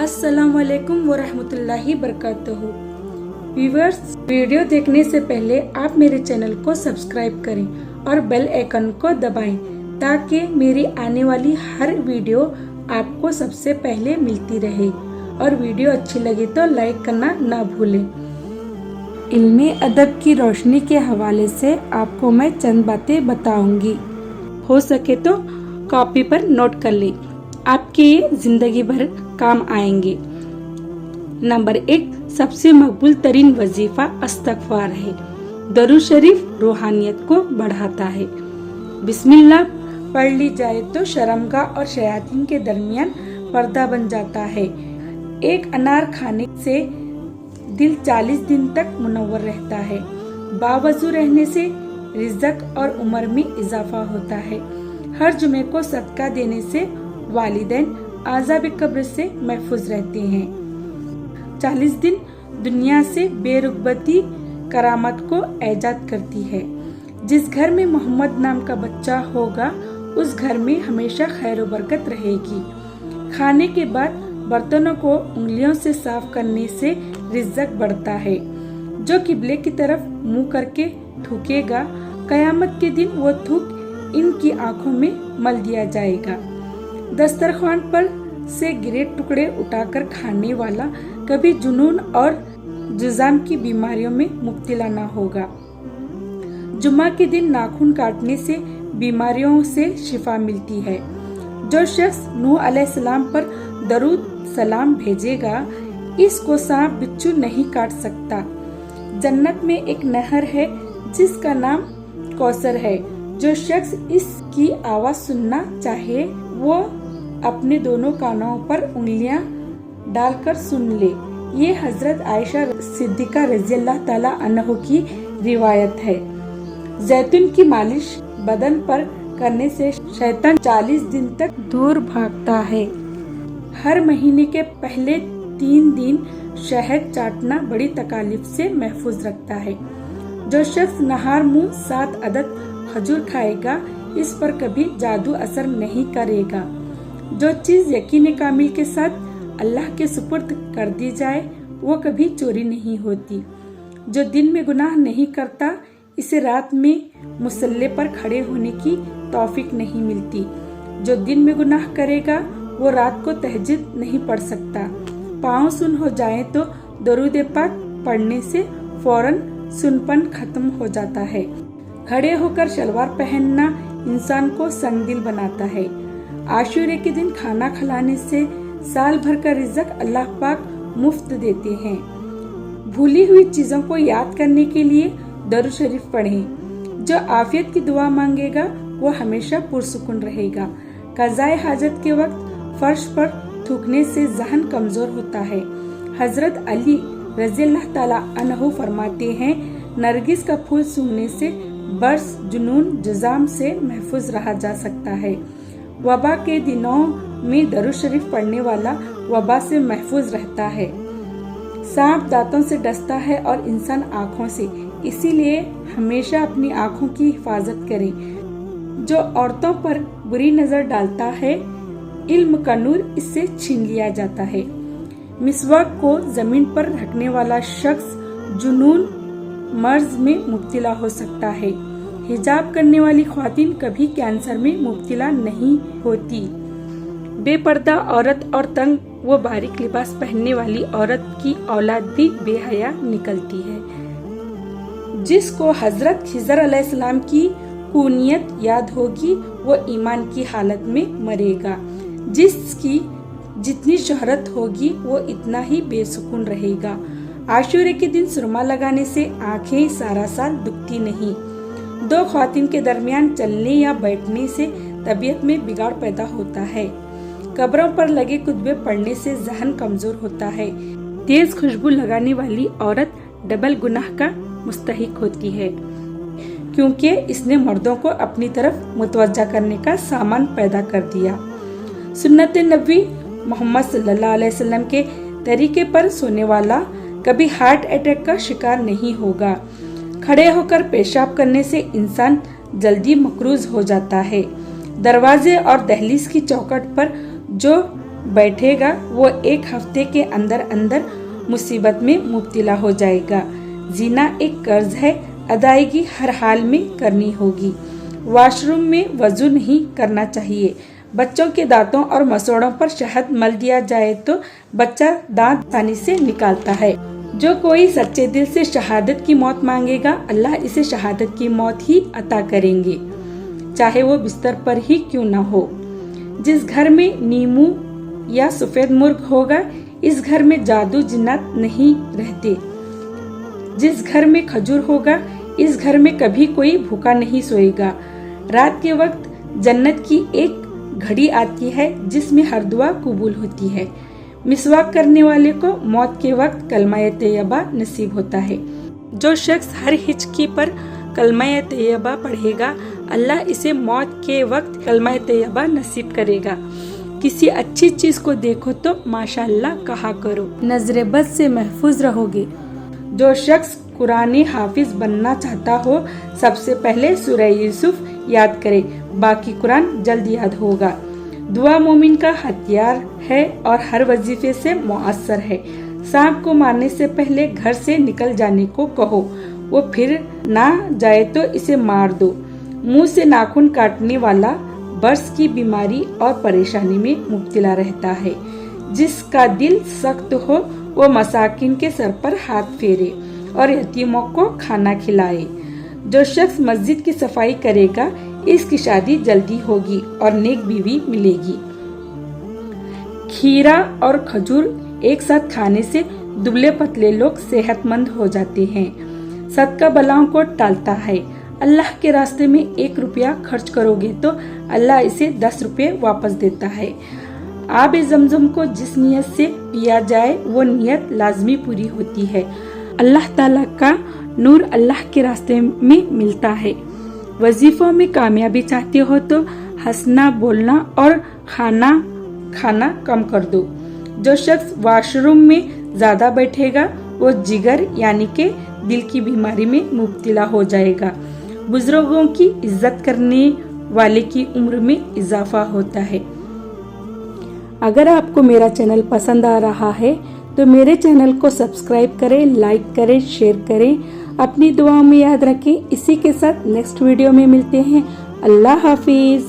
अस्सलामुअलैकुम वरहमतुल्लाहि बरकातहू। Viewers, video देखने से पहले आप मेरे चैनल को सब्सक्राइब करें और बेल आइकन को दबाएं ताकि मेरी आने वाली हर वीडियो आपको सबसे पहले मिलती रहे। और वीडियो अच्छी लगी तो लाइक करना ना भूलें। इल्मे अदब की रोशनी के हवाले से आपको मैं चंद बातें बताऊंगी। हो सके तो कॉपी पर नोट कर लें, आपके ये जिंदगी भर काम आएंगे। नंबर 1, सबसे मकबूल तरीन वजीफा इस्तगफार है। दरूद शरीफ रूहानियत को बढ़ाता है। बिस्मिल्लाह पढ़ ली जाए तो शर्मगाह और शयातीन के दरमियान पर्दा बन जाता है। एक अनार खाने से दिल 40 दिन तक मुनव्वर रहता है। बावजू रहने से रिज़्क और उम्र में इजाफा होता है। हर जुमे को सदका देने से वालिदैन आज़ाब कब्र से महफूज रहते हैं। 40 दिन दुनिया से बेरुगबती करामत को ऐजाद करती है। जिस घर में मोहम्मद नाम का बच्चा होगा उस घर में हमेशा खैर व बरकत रहेगी। खाने के बाद बर्तनों को उंगलियों से साफ करने से रिज़्क बढ़ता है। जो किबले की तरफ मुंह करके थूकेगा, कयामत के दिन वो थूक इनकी आंखों में मल दिया जाएगा। दस्तरखान पर से गिरे टुकड़े उठाकर खाने वाला कभी जुनून और जुजाम की बीमारियों में मुब्तला न होगा। जुम्मा के दिन नाखून काटने से बीमारियों से शिफा मिलती है। जो शख्स नूह अलैहिस्सलाम पर दरूद सलाम भेजेगा, इसको सांप बिच्छू नहीं काट सकता। जन्नत में एक नहर है जिसका नाम कौसर है। जो शख्स इसकी आवाज सुनना चाहे वो अपने दोनों कानों पर उंगलियां डालकर सुन ले। ये हजरत आयशा सिद्दीका रज़ियल्लाहु ताला अन्हा की रिवायत है। जैतून की मालिश बदन पर करने से शैतान 40 दिन तक दूर भागता है। हर महीने के पहले 3 दिन शहद चाटना बड़ी तकालीफ से महफूज रखता है। जो शख्स नहार मुंह 7 अदद खजूर खाएगा, इस पर कभी जादू असर नहीं करेगा। जो चीज यकीन कामिल के साथ अल्लाह के सुपुर्द कर दी जाए वो कभी चोरी नहीं होती। जो दिन में गुनाह नहीं करता, इसे रात में मुसल्ले पर खड़े होने की तौफीक नहीं मिलती। जो दिन में गुनाह करेगा वो रात को तहज्जुद नहीं पढ़ सकता। पाँव सुन हो जाए तो दरूद पाक पढ़ने से फौरन सुनपन खत्म हो जाता है। खड़े होकर शलवार पहनना इंसान को संगदिल बनाता है। आशूरे के दिन खाना खिलाने से साल भर का रिज़्क अल्लाह पाक मुफ्त देते हैं। भूली हुई चीजों को याद करने के लिए दरूद शरीफ पढ़ें। जो आफियत की दुआ मांगेगा वो हमेशा पुरसुकून रहेगा। कज़ाए हाजत के वक्त फर्श पर थूकने से ज़हन कमजोर होता है। हजरत अली रज़ियल्लाहु ताला अन्हु फरमाते हैं, नरगिस का फूल सूंघने से बर्स, जुनून, जुजाम से महफूज रहा जा सकता है। वबा के दिनों में दरूद शरीफ पढ़ने वाला वबा से महफूज रहता है। सांप दांतों से डसता है और इंसान आँखों से, इसीलिए हमेशा अपनी आँखों की हिफाजत करें। जो औरतों पर बुरी नजर डालता है, इल्म का नूर इससे छीन लिया जाता है। मिसवाक को जमीन पर रखने वाला शख्स जुनून मर्ज में मुब्तला हो सकता है। हिजाब करने वाली ख्वातीन कभी कैंसर में मुब्तला नहीं होती। बेपर्दा औरत और तंग व बारीक लिबास पहनने वाली औरत की औलाद भी बेहया निकलती है। जिसको हजरत खिजर अलैहिस्सलाम की कूनियत याद होगी वो ईमान की हालत में मरेगा। जिसकी जितनी शोहरत होगी वो इतना ही बेसुकून रहेगा। आशूरे के दिन सुरमा लगाने से आंखें सारा साल दुखती नहीं। 2 ख्वातीन के दरमियान चलने या बैठने से तबीयत में बिगाड़ पैदा होता है। कब्रों पर लगे कुतबे पढ़ने से ज़हन कमजोर होता है। तेज खुशबू लगाने वाली औरत डबल गुनाह का मुस्तहिक होती है, क्योंकि इसने मर्दों को अपनी तरफ मुतवज्जा करने का सामान पैदा कर दिया। सुन्नत नबी मोहम्मद सल्लल्लाहु अलैहि वसल्लम के तरीके पर सोने वाला कभी हार्ट अटैक का शिकार नहीं होगा। खड़े होकर पेशाब करने से इंसान जल्दी मकरूज हो जाता है। दरवाजे और दहलीज की चौखट पर जो बैठेगा वो एक हफ्ते के अंदर अंदर मुसीबत में मुब्तला हो जाएगा। जीना एक कर्ज है, अदायगी हर हाल में करनी होगी। वॉशरूम में वजू नहीं करना चाहिए। बच्चों के दांतों और मसोड़ों पर शहद मल दिया जाए तो बच्चा दांत आसानी से निकालता है। जो कोई सच्चे दिल से शहादत की मौत मांगेगा, अल्लाह इसे शहादत की मौत ही अता करेंगे, चाहे वो बिस्तर पर ही क्यों ना हो। जिस घर में नीमू या सफेद मुर्ग होगा, इस घर में जादू जिन्नात नहीं रहते। जिस घर में खजूर होगा, इस घर में कभी कोई भूखा नहीं सोएगा। रात के वक्त जन्नत की एक घड़ी आती है जिसमें हर दुआ कबूल होती है। मिसवाक करने वाले को मौत के वक्त कलमा तैयबा नसीब होता है। जो शख्स हर हिचकी पर कलमा तैयबा पढ़ेगा, अल्लाह इसे मौत के वक्त कलमा तैयबा नसीब करेगा। किसी अच्छी चीज को देखो तो माशाअल्लाह कहा करो, नजर बद से महफूज रहोगे। जो शख्स कुरानी हाफिज बनना चाहता हो, सबसे पहले सूरह यूसुफ याद करे, बाकी कुरान जल्द याद होगा। दुआ मोमिन का हथियार है और हर वजीफे से मुअस्सर है। सांप को मारने से पहले घर से निकल जाने को कहो, वो फिर ना जाए तो इसे मार दो। मुंह से नाखून काटने वाला बर्स की बीमारी और परेशानी में मुब्तला रहता है। जिसका दिल सख्त हो वो मसाकिन के सर पर हाथ फेरे और यतीमों को खाना खिलाए। जो शख्स मस्जिद की सफाई करेगा, इसकी शादी जल्दी होगी और नेक बीवी मिलेगी। खीरा और खजूर एक साथ खाने से दुबले पतले लोग सेहतमंद हो जाते हैं। सदका बलाओं को टालता है। अल्लाह के रास्ते में 1 रुपया खर्च करोगे तो अल्लाह इसे 10 रुपये वापस देता है। आब ज़मज़म को जिस नियत से पिया जाए वो नियत लाजमी पूरी होती है। अल्लाह ताला का नूर अल्लाह के रास्ते में मिलता है। वजीफों में कामयाबी चाहते हो तो हंसना, बोलना और खाना कम कर दो। जो शख्स वॉशरूम में ज्यादा बैठेगा वो जिगर यानी के दिल की बीमारी में मुब्तला हो जाएगा। बुजुर्गों की इज्जत करने वाले की उम्र में इजाफा होता है। अगर आपको मेरा चैनल पसंद आ रहा है तो मेरे चैनल को सब्सक्राइब करें, लाइक करें, शेयर करें। अपनी दुआओं में याद रखें। इसी के साथ नेक्स्ट वीडियो में मिलते हैं। अल्लाह हाफिज।